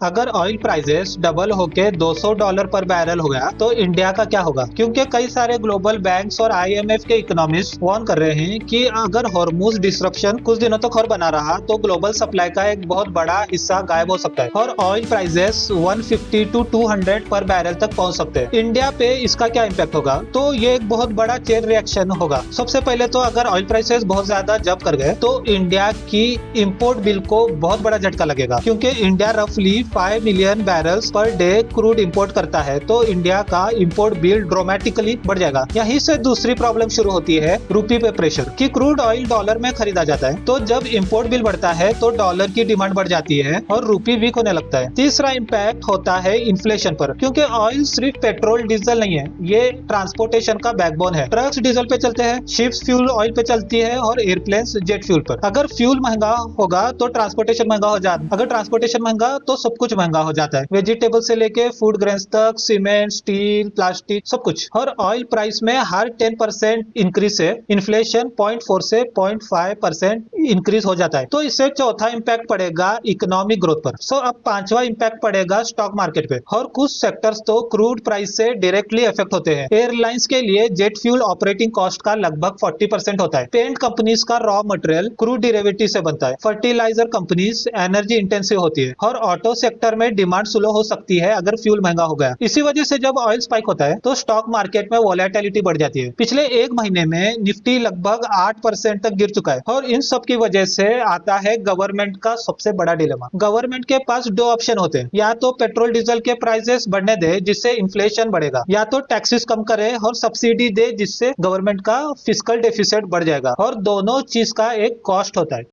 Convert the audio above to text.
अगर oil prices double होके $200 पर बैरल हो गया तो इंडिया का क्या होगा? क्योंकि कई सारे ग्लोबल बैंक्स और आईएमएफ के इकोनॉमिस्ट वार्न कर रहे हैं कि अगर हॉर्मुज डिसरप्शन कुछ दिनों तक और बना रहा तो ग्लोबल सप्लाई का एक बहुत बड़ा हिस्सा गायब हो सकता है और ऑयल प्राइसेस 150 टू 200 पर बैरल तक पहुंच सकते हैं। इंडिया पे इसका क्या इम्पैक्ट होगा? तो ये एक बहुत बड़ा चेन रिएक्शन होगा। सबसे पहले तो अगर ऑयल प्राइसेस बहुत ज्यादा जंप कर गए तो इंडिया की इंपोर्ट बिल को बहुत बड़ा झटका लगेगा, क्योंकि इंडिया रफली 5 million barrels per day crude import करता है तो इंडिया का इंपोर्ट बिल ड्रामेटिकली बढ़ जाएगा। यहीं से दूसरी प्रॉब्लम शुरू होती है, रूपी पे प्रेशर कि क्रूड ऑयल डॉलर में खरीदा जाता है, तो जब इंपोर्ट बिल बढ़ता है तो डॉलर की डिमांड बढ़ जाती है और रूपी वीक होने लगता है। तीसरा इम्पैक्ट होता है इन्फ्लेशन पर, क्योंकि ऑयल सिर्फ पेट्रोल डीजल नहीं है, ये ट्रांसपोर्टेशन का बैकबोन है। ट्रक्स डीजल पे चलते हैं, शिप्स फ्यूल ऑयल पे चलती है और एयरप्लेन्स जेट फ्यूल पर। अगर फ्यूल महंगा होगा तो ट्रांसपोर्टेशन महंगा हो जाता है, अगर ट्रांसपोर्टेशन महंगा तो सब कुछ महंगा हो जाता है, वेजिटेबल से लेके फूड ग्रेन्स तक, सीमेंट, स्टील, प्लास्टिक, सब कुछ। और ऑयल प्राइस में हर 10% इंक्रीज से इन्फ्लेशन 0.4 से 0.5% इंक्रीज हो जाता है। तो इससे चौथा इम्पैक्ट पड़ेगा इकोनॉमिक ग्रोथ पर। सो अब पांचवा इम्पैक्ट पड़ेगा स्टॉक मार्केट पे, और कुछ सेक्टर्स तो क्रूड प्राइस से डायरेक्टली इफेक्ट होते हैं। एयरलाइंस के लिए जेट फ्यूल ऑपरेटिंग कॉस्ट का लगभग 40% होता है। पेंट कंपनीज का रॉ मटेरियल क्रूड डेरिवेटिव से बनता है। फर्टिलाइजर कंपनीज एनर्जी इंटेंसिव होती है और ऑटो सेक्टर में डिमांड स्लो हो सकती है अगर फ्यूल महंगा हो गया। इसी वजह से जब ऑयल स्पाइक होता है तो स्टॉक मार्केट में वोलेटिलिटी बढ़ जाती है। पिछले एक महीने में निफ्टी लगभग 8% तक गिर चुका है और इन सब की वजह से आता है गवर्नमेंट का सबसे बड़ा डिलेमा। गवर्नमेंट के पास दो ऑप्शन होते हैं, या तो पेट्रोल डीजल के प्राइसेस बढ़ने दे जिससे इन्फ्लेशन बढ़ेगा, या तो टैक्सेस कम करे और सब्सिडी दे जिससे गवर्नमेंट का फिस्कल डेफिसिट बढ़ जाएगा, और दोनों चीज का एक कॉस्ट होता है।